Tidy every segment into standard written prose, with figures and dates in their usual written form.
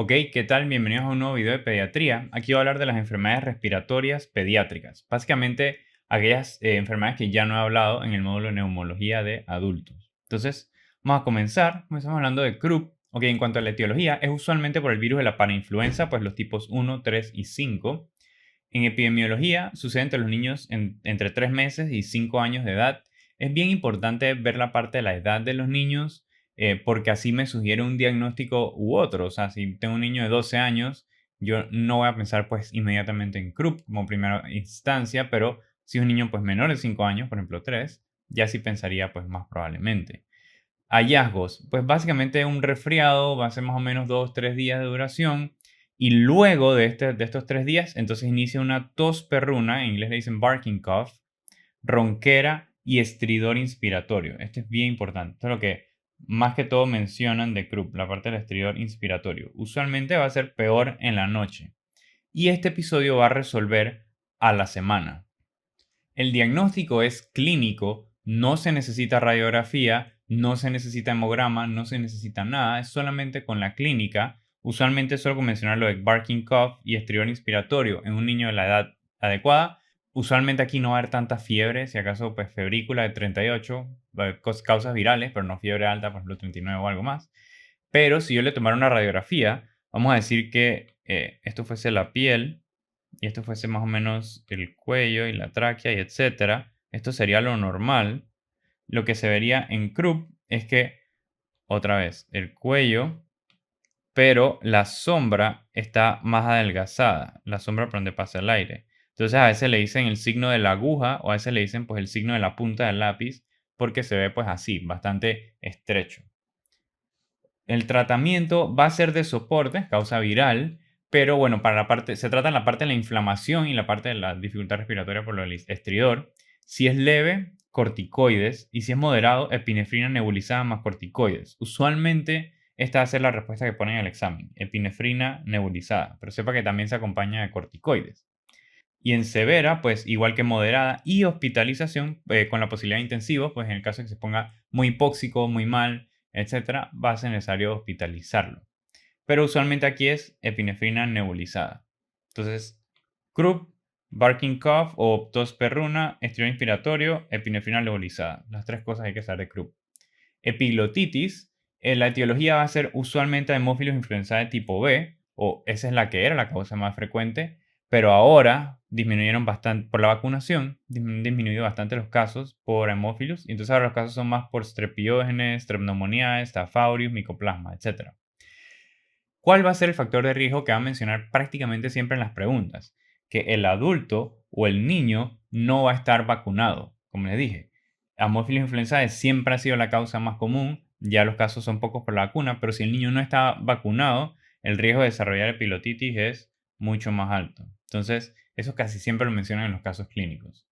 Ok, ¿qué tal? Bienvenidos a un nuevo video de pediatría. Aquí voy a hablar de las enfermedades respiratorias pediátricas. Básicamente, aquellas enfermedades que ya no he hablado en el módulo de neumología de adultos. Entonces, vamos a comenzar. Comenzamos hablando de Krupp. Ok, en cuanto a la etiología, es usualmente por el virus de la parainfluenza, pues los tipos 1, 3 y 5. En epidemiología, sucede entre los niños entre 3 meses y 5 años de edad. Es bien importante ver la parte de la edad de los niños porque así me sugiere un diagnóstico u otro. O sea, si tengo un niño de 12 años, yo no voy a pensar pues inmediatamente en Krupp como primera instancia, pero si es un niño pues menor de 5 años, por ejemplo 3, ya sí pensaría pues más probablemente. Hallazgos, pues básicamente un resfriado va a ser más o menos 2 3 días de duración y luego de estos 3 días, entonces inicia una tos perruna, en inglés le dicen barking cough, ronquera y estridor inspiratorio. Esto es bien importante. Esto es lo que más que todo mencionan de Krupp, la parte del estridor inspiratorio. Usualmente va a ser peor en la noche. Y este episodio va a resolver a la semana. El diagnóstico es clínico, no se necesita radiografía, no se necesita hemograma, no se necesita nada, es solamente con la clínica. Usualmente solo con mencionar lo de barking cough y estridor inspiratorio en un niño de la edad adecuada. Usualmente aquí no va a haber tanta fiebre, si acaso pues febrícula de 38, causas virales, pero no fiebre alta, por ejemplo 39 o algo más. Pero si yo le tomara una radiografía, vamos a decir que esto fuese la piel y esto fuese más o menos el cuello y la tráquea y etcétera, esto sería lo normal. Lo que se vería en Krupp es que, otra vez, el cuello, pero la sombra está más adelgazada, la sombra por donde pasa el aire. Entonces a veces le dicen el signo de la aguja o a veces le dicen pues el signo de la punta del lápiz porque se ve pues así, bastante estrecho. El tratamiento va a ser de soporte, causa viral, pero bueno, para la parte, se trata en la parte de la inflamación y la parte de la dificultad respiratoria por el estridor. Si es leve, corticoides, y si es moderado, epinefrina nebulizada más corticoides. Usualmente esta va a ser la respuesta que ponen en el examen, epinefrina nebulizada, pero sepa que también se acompaña de corticoides. Y en severa, pues igual que moderada y hospitalización con la posibilidad de intensivos, pues en el caso de que se ponga muy hipóxico, muy mal, etcétera, va a ser necesario hospitalizarlo. Pero usualmente aquí es epinefrina nebulizada. Entonces, Krupp, barking cough o tos perruna, estridor inspiratorio, epinefrina nebulizada. Las tres cosas hay que saber de Krupp. Epiglotitis, la etiología va a ser usualmente Haemophilus influenzae tipo B, o esa es la que era la causa más frecuente, pero ahora disminuyeron bastante por la vacunación, disminuido bastante los casos por Haemophilus, y entonces ahora los casos son más por Streptococcus, Streptomoniae, Staph aureus, Mycoplasma, etc. ¿Cuál va a ser el factor de riesgo que va a mencionar prácticamente siempre en las preguntas? Que el adulto o el niño no va a estar vacunado, como les dije. Haemophilus influenzae siempre ha sido la causa más común, ya los casos son pocos por la vacuna, pero si el niño no está vacunado, el riesgo de desarrollar epilotitis es mucho más alto. Entonces, eso casi siempre lo mencionan en los casos clínicos.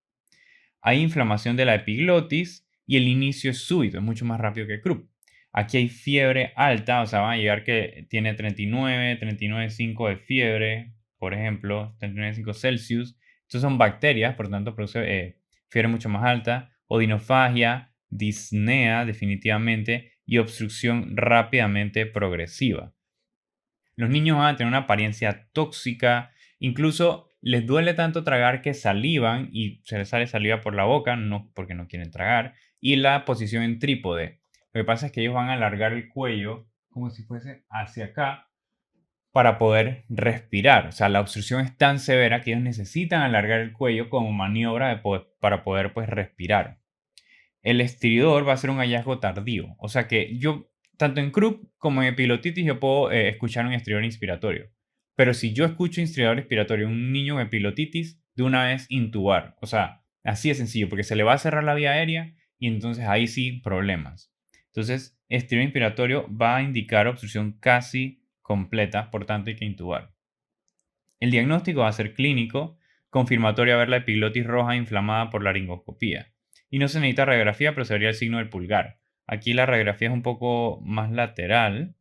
Hay inflamación de la epiglotis y el inicio es súbito, es mucho más rápido que Krupp. Aquí hay fiebre alta, o sea, van a llegar que tiene 39, 39,5 de fiebre, por ejemplo, 39,5 Celsius. Estos son bacterias, por tanto, produce fiebre mucho más alta, odinofagia, disnea definitivamente y obstrucción rápidamente progresiva. Los niños van a tener una apariencia tóxica, incluso les duele tanto tragar que salivan y se les sale saliva por la boca, no porque no quieren tragar, y la posición en trípode. Lo que pasa es que ellos van a alargar el cuello como si fuese hacia acá para poder respirar. O sea, la obstrucción es tan severa que ellos necesitan alargar el cuello como maniobra para poder pues respirar. El estridor va a ser un hallazgo tardío. O sea que yo, tanto en Krupp como en epilotitis, yo puedo escuchar un estridor inspiratorio. Pero si yo escucho estridor inspiratorio en un niño con epilotitis, de una vez intubar. O sea, así de sencillo, porque se le va a cerrar la vía aérea y entonces ahí sí problemas. Entonces, estridor inspiratorio va a indicar obstrucción casi completa, por tanto hay que intubar. El diagnóstico va a ser clínico, confirmatorio a ver la epiglotis roja inflamada por laringoscopía. Y no se necesita radiografía, pero se vería el signo del pulgar. Aquí la radiografía es un poco más lateral.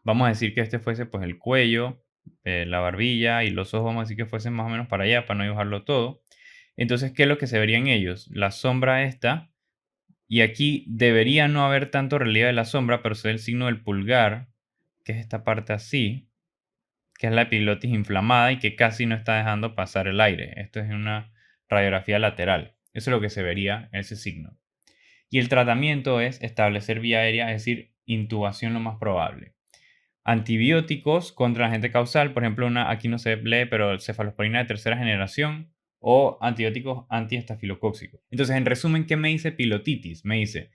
Vamos a decir que este fuese pues el cuello, la barbilla y los ojos, vamos a decir que fuesen más o menos para allá, para no dibujarlo todo. Entonces, ¿qué es lo que se vería en ellos? La sombra esta, y aquí debería no haber tanto relieve de la sombra, pero se ve el signo del pulgar, que es esta parte así. que es la epiglotis inflamada y que casi no está dejando pasar el aire. Esto es una radiografía lateral. Eso es lo que se vería en ese signo. Y el tratamiento es establecer vía aérea, es decir, intubación lo más probable. Antibióticos contra el agente causal, por ejemplo, aquí no se lee, pero cefalosporina de tercera generación o antibióticos antiestafilocóxicos. Entonces, en resumen, ¿qué me dice pilotitis? Me dice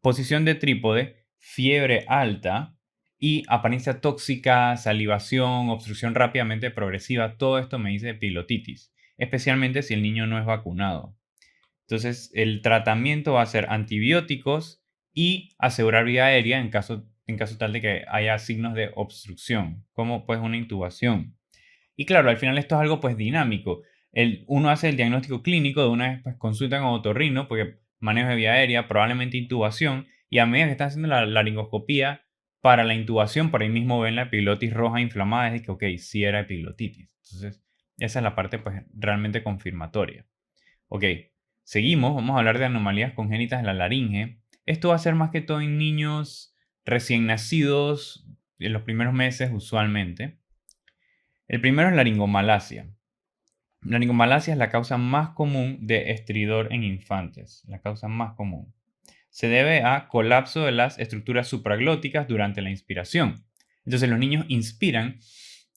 posición de trípode, fiebre alta y apariencia tóxica, salivación, obstrucción rápidamente progresiva. Todo esto me dice pilotitis, especialmente si el niño no es vacunado. Entonces, el tratamiento va a ser antibióticos y asegurar vía aérea en caso tal de que haya signos de obstrucción, como pues una intubación. Y claro, al final esto es algo pues dinámico. Uno hace el diagnóstico clínico, de una vez pues consulta con otorrino, porque manejo de vía aérea, probablemente intubación, y a medida que están haciendo la laringoscopía para la intubación, por ahí mismo ven la epiglotis roja inflamada, es de que ok, sí era epiglotitis. Entonces, esa es la parte pues realmente confirmatoria. Ok, seguimos, vamos a hablar de anomalías congénitas de la laringe. Esto va a ser más que todo en niños recién nacidos, en los primeros meses usualmente. El primero es laringomalacia. La laringomalacia es la causa más común de estridor en infantes, la causa más común. Se debe a colapso de las estructuras supraglóticas durante la inspiración. Entonces los niños inspiran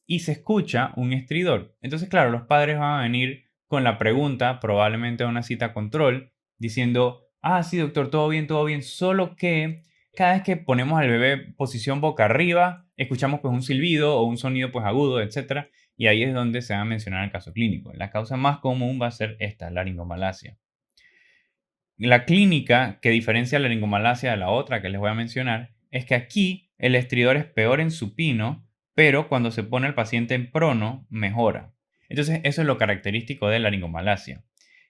y se escucha un estridor. Entonces, claro, los padres van a venir con la pregunta, probablemente a una cita control, diciendo, ah, sí, doctor, todo bien, solo que cada vez que ponemos al bebé posición boca arriba, escuchamos pues un silbido o un sonido pues agudo, etc. Y ahí es donde se va a mencionar el caso clínico. La causa más común va a ser esta, laringomalacia. La clínica que diferencia la laringomalacia de la otra que les voy a mencionar es que aquí el estridor es peor en supino, pero cuando se pone el paciente en prono, mejora. Entonces, eso es lo característico de la laringomalacia.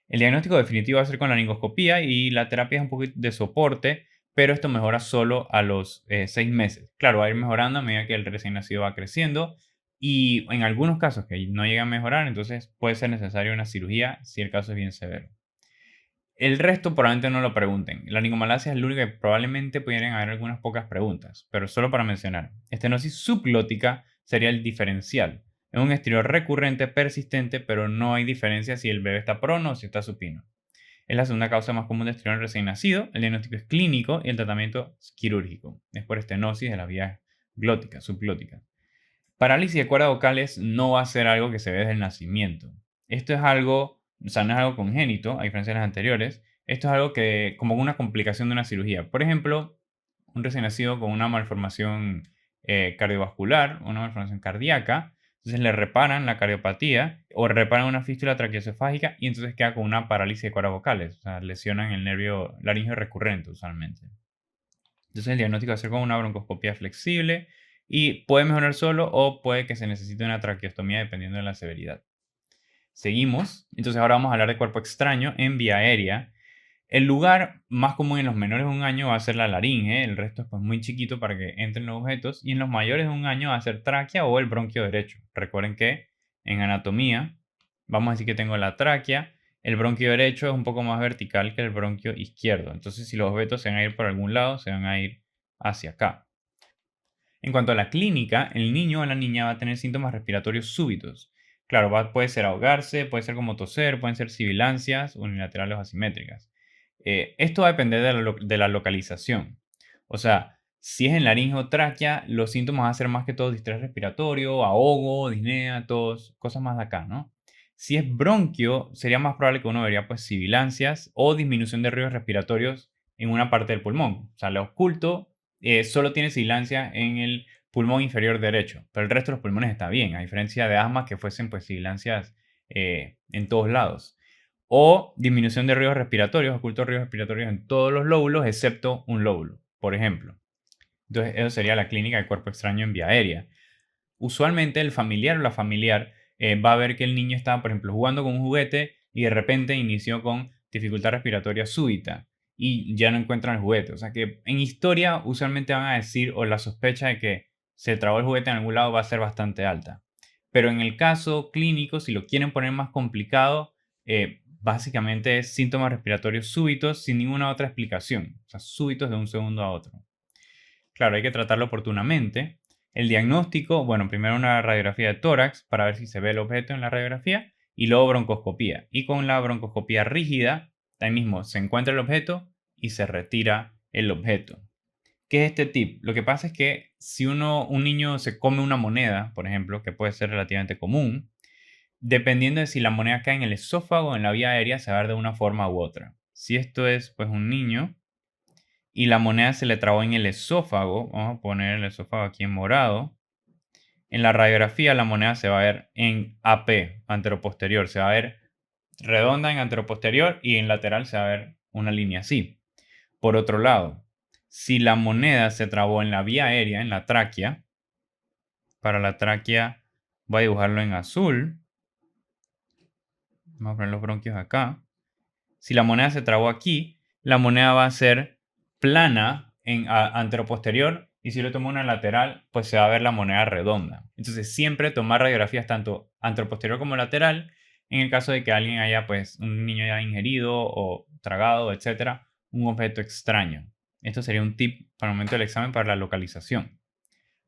El diagnóstico definitivo va a ser con laringoscopía y la terapia es un poquito de soporte, pero esto mejora solo a los 6 meses. Claro, va a ir mejorando a medida que el recién nacido va creciendo y en algunos casos que no llega a mejorar, entonces puede ser necesaria una cirugía si el caso es bien severo. El resto probablemente no lo pregunten. La laringomalacia es el único que probablemente pudieran haber algunas pocas preguntas, pero solo para mencionar. Estenosis subglótica sería el diferencial. Es un estridor recurrente, persistente, pero no hay diferencia si el bebé está prono o si está supino. Es la segunda causa más común de estridor recién nacido. El diagnóstico es clínico y el tratamiento es quirúrgico. Es por estenosis de las vías glóticas, subglóticas. Parálisis de cuerdas vocales no va a ser algo que se ve desde el nacimiento. Esto es algo, o sea, no es algo congénito, a diferencia de las anteriores. Esto es algo que, como una complicación de una cirugía. Por ejemplo, un recién nacido con una malformación cardiovascular, una malformación cardíaca, entonces le reparan la cardiopatía o reparan una fístula traqueoesofágica y entonces queda con una parálisis de cuerdas vocales, o sea, lesionan el nervio laríngeo recurrente usualmente. Entonces el diagnóstico va a ser con una broncoscopía flexible y puede mejorar solo o puede que se necesite una traqueostomía dependiendo de la severidad. Seguimos. Entonces ahora vamos a hablar de cuerpo extraño en vía aérea. El lugar más común en los menores de 1 año va a ser la laringe, el resto es pues muy chiquito para que entren los objetos, y en los mayores de 1 año va a ser tráquea o el bronquio derecho. Recuerden que en anatomía vamos a decir que tengo la tráquea, el bronquio derecho es un poco más vertical que el bronquio izquierdo, entonces si los objetos se van a ir por algún lado, se van a ir hacia acá. En cuanto a la clínica, el niño o la niña va a tener síntomas respiratorios súbitos. Claro, puede ser ahogarse, puede ser como toser, pueden ser sibilancias unilaterales o asimétricas. Esto va a depender de la localización. O sea, si es en laringe o tráquea, los síntomas van a ser más que todo distrés respiratorio, ahogo, disnea, tos, cosas más de acá, ¿no? Si es bronquio, sería más probable que uno vería pues sibilancias o disminución de ruidos respiratorios en una parte del pulmón. O sea, lo oculto solo tiene sibilancia en el pulmón inferior derecho, pero el resto de los pulmones está bien, a diferencia de asma que fuesen pues sibilancias en todos lados. O disminución de ruidos respiratorios, ocultos ruidos respiratorios en todos los lóbulos excepto un lóbulo, por ejemplo. Entonces, eso sería la clínica de cuerpo extraño en vía aérea. Usualmente el familiar o la familiar va a ver que el niño está, por ejemplo, jugando con un juguete y de repente inició con dificultad respiratoria súbita y ya no encuentran el juguete. O sea que en historia usualmente van a decir, o la sospecha de que se trabó el juguete en algún lado va a ser bastante alta. Pero en el caso clínico, si lo quieren poner más complicado, básicamente es síntomas respiratorios súbitos sin ninguna otra explicación. O sea, súbitos de un segundo a otro. Claro, hay que tratarlo oportunamente. El diagnóstico, bueno, primero una radiografía de tórax para ver si se ve el objeto en la radiografía y luego broncoscopía. Y con la broncoscopía rígida, ahí mismo se encuentra el objeto y se retira el objeto. ¿Qué es este tip? Lo que pasa es que si un niño se come una moneda, por ejemplo, que puede ser relativamente común, dependiendo de si la moneda cae en el esófago o en la vía aérea, se va a ver de una forma u otra. Si esto es pues un niño y la moneda se le trabó en el esófago, vamos a poner el esófago aquí en morado. En la radiografía la moneda se va a ver en AP, anteroposterior, se va a ver redonda en anteroposterior y en lateral se va a ver una línea así. Por otro lado, si la moneda se trabó en la vía aérea, en la tráquea, para la tráquea voy a dibujarlo en azul. Vamos a poner los bronquios acá. Si la moneda se trabó aquí, la moneda va a ser plana en anteroposterior y si le tomo una lateral, pues se va a ver la moneda redonda. Entonces siempre tomar radiografías tanto anteroposterior como lateral en el caso de que alguien haya, pues, un niño haya ingerido o tragado, etcétera, un objeto extraño. Esto sería un tip para el momento del examen para la localización.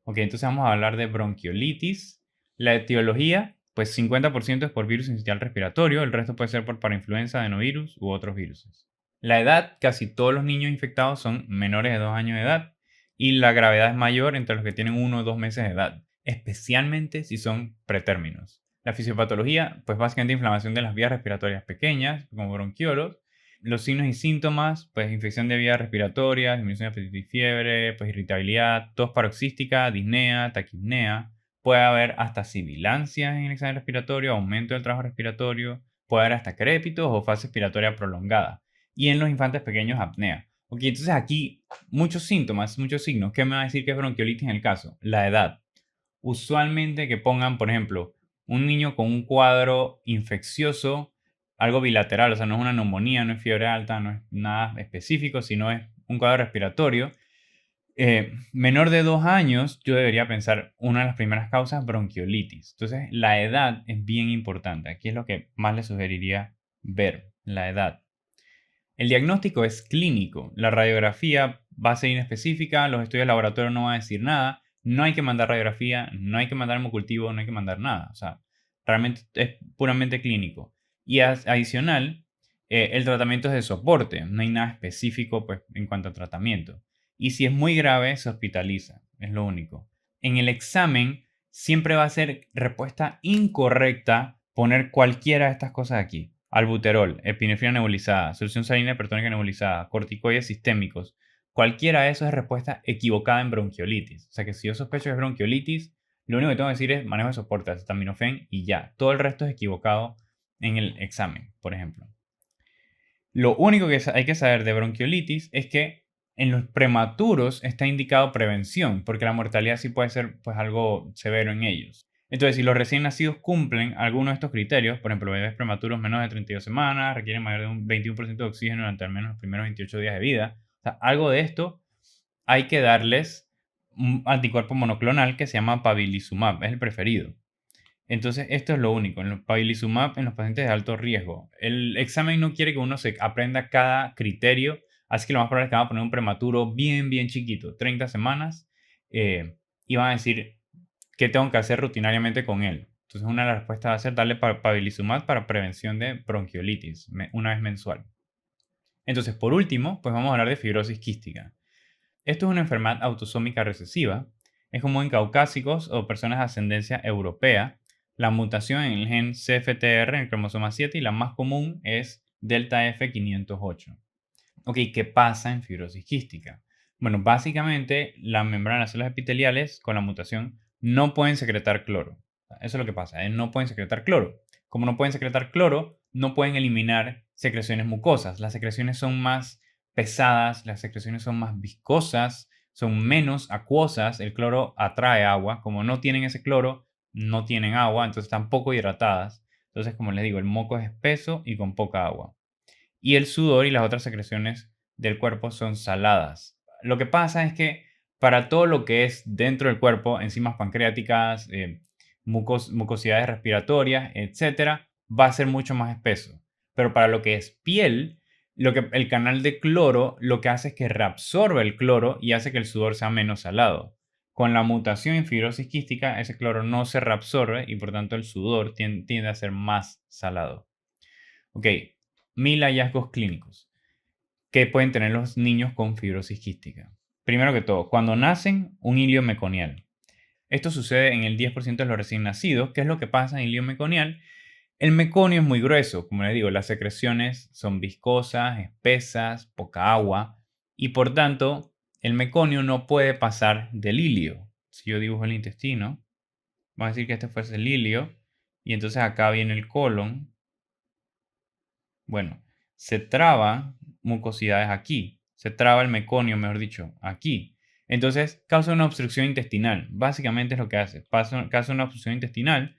Ok, entonces vamos a hablar de bronquiolitis. La etiología, pues 50% es por virus sincitial respiratorio, el resto puede ser por parainfluenza, adenovirus u otros virus. La edad, casi todos los niños infectados son menores de 2 años de edad y la gravedad es mayor entre los que tienen 1 o 2 meses de edad, especialmente si son pretérminos. La fisiopatología, pues básicamente inflamación de las vías respiratorias pequeñas, como bronquiolos. Los signos y síntomas, pues infección de vías respiratorias, disminución de apetito y fiebre, pues irritabilidad, tos paroxística, disnea, taquipnea. Puede haber hasta sibilancias en el examen respiratorio, aumento del trabajo respiratorio, puede haber hasta crépitos o fase expiratoria prolongada. Y en los infantes pequeños, apnea. Ok, entonces aquí muchos síntomas, muchos signos. ¿Qué me va a decir que es bronquiolitis en el caso? La edad. Usualmente que pongan, por ejemplo, un niño con un cuadro infeccioso, algo bilateral, o sea, no es una neumonía, no es fiebre alta, no es nada específico, sino es un cuadro respiratorio. Menor de 2 años, yo debería pensar una de las primeras causas, bronquiolitis. Entonces, la edad es bien importante. Aquí es lo que más le sugeriría ver, la edad. El diagnóstico es clínico. La radiografía va a ser inespecífica, los estudios de laboratorio no van a decir nada. No hay que mandar radiografía, no hay que mandar hemocultivo, no hay que mandar nada. O sea, realmente es puramente clínico. Y adicional, el tratamiento es de soporte. No hay nada específico pues, en cuanto a tratamiento. Y si es muy grave, se hospitaliza. Es lo único. En el examen siempre va a ser respuesta incorrecta poner cualquiera de estas cosas aquí. Albuterol, epinefrina nebulizada, solución salina hipertónica nebulizada, corticoides sistémicos. Cualquiera de eso es respuesta equivocada en bronquiolitis. O sea que si yo sospecho que es bronquiolitis, lo único que tengo que decir es manejo de soporte, acetaminofén y ya. Todo el resto es equivocado en el examen, por ejemplo. Lo único que hay que saber de bronquiolitis es que en los prematuros está indicado prevención, porque la mortalidad sí puede ser pues, algo severo en ellos. Entonces, si los recién nacidos cumplen alguno de estos criterios, por ejemplo, bebés prematuros menos de 32 semanas, requieren mayor de un 21% de oxígeno durante al menos los primeros 28 días de vida, o sea, algo de esto, hay que darles un anticuerpo monoclonal que se llama pabilizumab, es el preferido. Entonces, esto es lo único, en el pabilizumab en los pacientes de alto riesgo. El examen no quiere que uno se aprenda cada criterio, así que lo más probable es que van a poner un prematuro bien, bien chiquito, 30 semanas, y van a decir qué tengo que hacer rutinariamente con él. Entonces, una de las respuestas va a ser darle pabilizumab para prevención de bronquiolitis, una vez mensual. Entonces, por último, pues vamos a hablar de fibrosis quística. Esto es una enfermedad autosómica recesiva. Es común en caucásicos o personas de ascendencia europea. La mutación en el gen CFTR en el cromosoma 7 y la más común es delta F508. Ok, ¿qué pasa en fibrosis quística? Bueno, básicamente la membrana de las células epiteliales con la mutación no pueden secretar cloro. Eso es lo que pasa, no pueden secretar cloro. Como no pueden secretar cloro, no pueden eliminar secreciones mucosas. Las secreciones son más pesadas, las secreciones son más viscosas, son menos acuosas. El cloro atrae agua. Como no tienen ese cloro, no tienen agua, entonces están poco hidratadas. Entonces, como les digo, el moco es espeso y con poca agua. Y el sudor y las otras secreciones del cuerpo son saladas. Lo que pasa es que para todo lo que es dentro del cuerpo, enzimas pancreáticas, mucosidades respiratorias, etcétera, va a ser mucho más espeso. Pero para lo que es piel, el canal de cloro lo que hace es que reabsorbe el cloro y hace que el sudor sea menos salado. Con la mutación en fibrosis quística, ese cloro no se reabsorbe y por tanto el sudor tiende a ser más salado. Ok, 1000 hallazgos clínicos que pueden tener los niños con fibrosis quística. Primero que todo, cuando nacen, un hilio meconial. Esto sucede en el 10% de los recién nacidos. ¿Qué es lo que pasa en el hilio meconial? El meconio es muy grueso, como les digo, las secreciones son viscosas, espesas, poca agua, y por tanto, el meconio no puede pasar del hilio. Si yo dibujo el intestino, vamos a decir que este fuese el hilio, y entonces acá viene el colon. Bueno, se traba mucosidades aquí, se traba el meconio, mejor dicho, aquí. Entonces causa una obstrucción intestinal. Básicamente es lo que hace. Causa una obstrucción intestinal.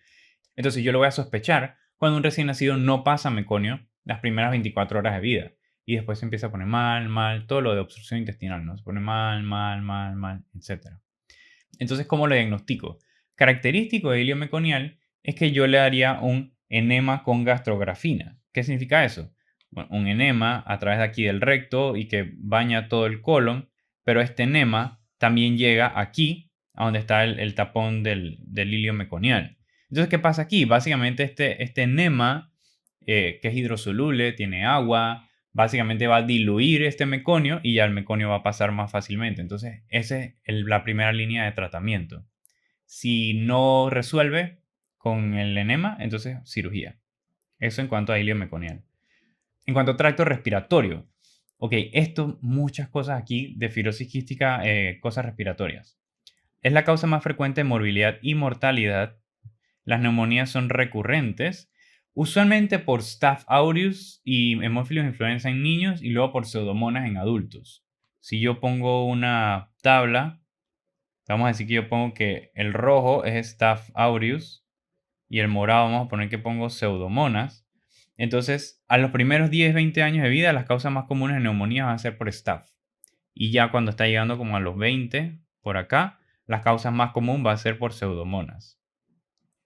Entonces yo lo voy a sospechar cuando un recién nacido no pasa meconio las primeras 24 horas de vida. Y después se empieza a poner mal, todo lo de obstrucción intestinal, ¿no? Se pone mal, etc. Entonces, ¿cómo lo diagnostico? Característico de hilio meconial es que yo le daría un enema con gastrografina. ¿Qué significa eso? Bueno, un enema a través de aquí del recto y que baña todo el colon, pero este enema también llega aquí, a donde está el tapón del hilio meconial. Entonces, ¿qué pasa aquí? Básicamente este enema, que es hidrosoluble, tiene agua, básicamente va a diluir este meconio y ya el meconio va a pasar más fácilmente. Entonces, esa es la primera línea de tratamiento. Si no resuelve con el enema, entonces cirugía. Eso en cuanto a hilio meconial. En cuanto a tracto respiratorio, ok, esto, muchas cosas aquí de fibrosis quística, cosas respiratorias. Es la causa más frecuente de morbilidad y mortalidad. Las neumonías son recurrentes, usualmente por Staph aureus y Haemophilus influenza en niños y luego por Pseudomonas en adultos. Si yo pongo una tabla, vamos a decir que yo pongo que el rojo es Staph aureus y el morado vamos a poner que pongo Pseudomonas. Entonces, a los primeros 10-20 años de vida, las causas más comunes de neumonía van a ser por Staph. Y ya cuando está llegando como a los 20, por acá, las causas más comunes van a ser por Pseudomonas.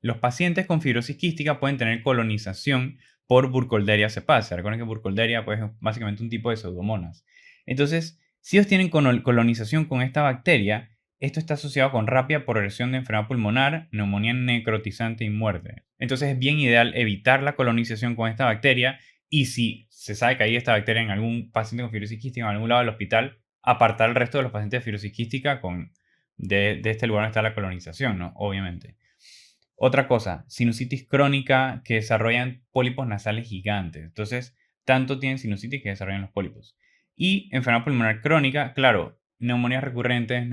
Los pacientes con fibrosis quística pueden tener colonización por Burkholderia cepacia. Recuerden que Burkholderia pues, es básicamente un tipo de pseudomonas. Entonces, si ellos tienen colonización con esta bacteria, esto está asociado con rápida progresión de enfermedad pulmonar, neumonía necrotizante y muerte. Entonces es bien ideal evitar la colonización con esta bacteria y si se sabe que hay esta bacteria en algún paciente con fibrosis quística en algún lado del hospital, apartar el resto de los pacientes de fibrosis quística de este lugar donde está la colonización, ¿no? Obviamente. Otra cosa, sinusitis crónica que desarrollan pólipos nasales gigantes. Entonces, tanto tienen sinusitis que desarrollan los pólipos. Y enfermedad pulmonar crónica, claro, neumonías recurrentes,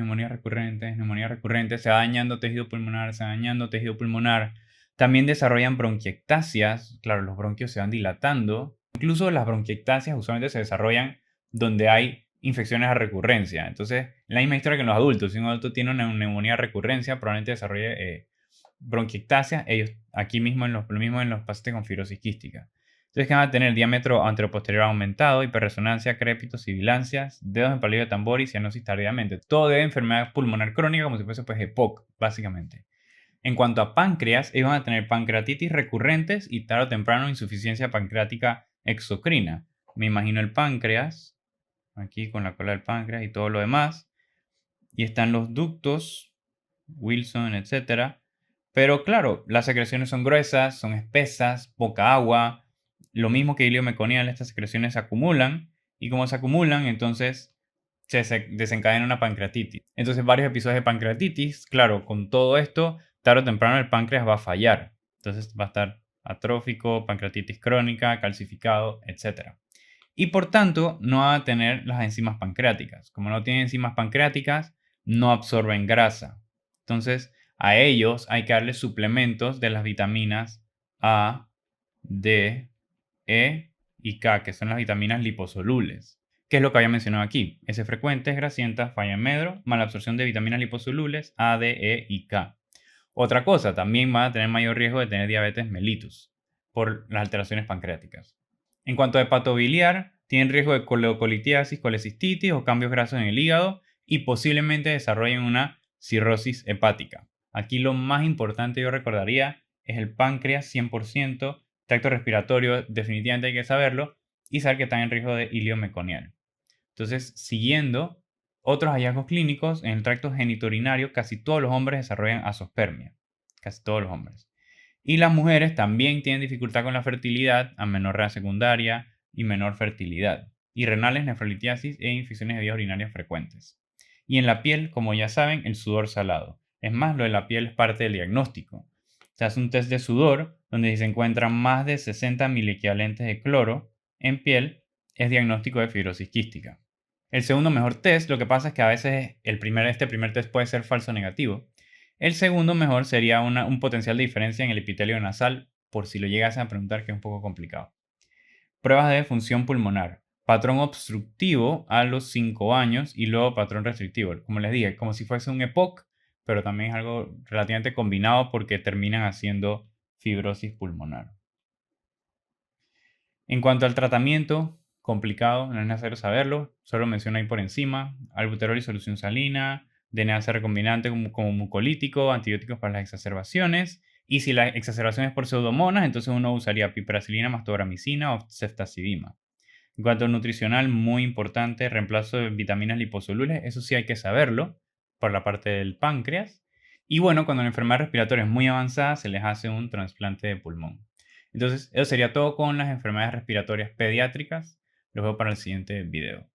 se va dañando tejido pulmonar, También desarrollan bronquiectasias, claro, los bronquios se van dilatando. Incluso las bronquiectasias usualmente se desarrollan donde hay infecciones a recurrencia. Entonces, la misma historia que en los adultos. Si un adulto tiene una neumonía a recurrencia, probablemente desarrolle bronquiectasia, ellos aquí mismo lo mismo en los pacientes con fibrosis quística. Entonces que van a tener diámetro anteroposterior aumentado, hiperresonancia, crépitos, sibilancias, dedos en palillo de tambor y cianosis tardíamente. Todo de enfermedad pulmonar crónica como si fuese pues EPOC, básicamente. En cuanto a páncreas, ellos van a tener pancreatitis recurrentes y tarde o temprano insuficiencia pancreática exocrina. Me imagino el páncreas, aquí con la cola del páncreas y todo lo demás. Y están los ductos, Wilson, etcétera. Pero claro, las secreciones son gruesas, son espesas, poca agua. Lo mismo que hilio meconial, estas secreciones se acumulan. Y como se acumulan, entonces se desencadena una pancreatitis. Entonces varios episodios de pancreatitis, claro, con todo esto, tarde o temprano el páncreas va a fallar. Entonces va a estar atrófico, pancreatitis crónica, calcificado, etc. Y por tanto, no va a tener las enzimas pancreáticas. Como no tienen enzimas pancreáticas, no absorben grasa. Entonces, a ellos hay que darles suplementos de las vitaminas A, D, E y K, que son las vitaminas liposolubles. ¿Qué es lo que había mencionado aquí? S frecuentes, grasientas, falla en medro, mala absorción de vitaminas liposolubles A, D, E y K. Otra cosa, también van a tener mayor riesgo de tener diabetes mellitus por las alteraciones pancreáticas. En cuanto a hepatobiliar, tienen riesgo de coleocolitiasis, colecistitis o cambios grasos en el hígado y posiblemente desarrollen una cirrosis hepática. Aquí lo más importante yo recordaría es el páncreas 100%, tracto respiratorio definitivamente hay que saberlo y saber que están en riesgo de hilio meconial. Entonces, siguiendo, Otros hallazgos clínicos: en el tracto genitourinario casi todos los hombres desarrollan azoospermia, casi todos los hombres. Y las mujeres también tienen dificultad con la fertilidad, amenorrea secundaria y menor fertilidad, y renales, nefrolitiasis e infecciones de vías urinarias frecuentes. Y en la piel, como ya saben, el sudor salado. Es más, lo de la piel es parte del diagnóstico. Se hace un test de sudor donde si se encuentran más de 60 miliequivalentes de cloro en piel, es diagnóstico de fibrosis quística. El segundo mejor test, lo que pasa es que a veces este primer test puede ser falso negativo. El segundo mejor sería un potencial de diferencia en el epitelio nasal, por si lo llegasen a preguntar, que es un poco complicado. Pruebas de función pulmonar. Patrón obstructivo a los 5 años y luego patrón restrictivo. Como les dije, como si fuese un EPOC, pero también es algo relativamente combinado porque terminan haciendo fibrosis pulmonar. En cuanto al tratamiento, complicado, no es necesario saberlo, solo menciono ahí por encima: albuterol y solución salina, DNAC recombinante como mucolítico, antibióticos para las exacerbaciones, y si la exacerbación es por pseudomonas, entonces uno usaría piperacilina, mastobramicina o ceftazidima. En cuanto al nutricional, muy importante, reemplazo de vitaminas liposolubles, eso sí hay que saberlo, por la parte del páncreas. Y bueno, cuando la enfermedad respiratoria es muy avanzada, se les hace un trasplante de pulmón. Entonces, eso sería todo con las enfermedades respiratorias pediátricas. Los veo para el siguiente video.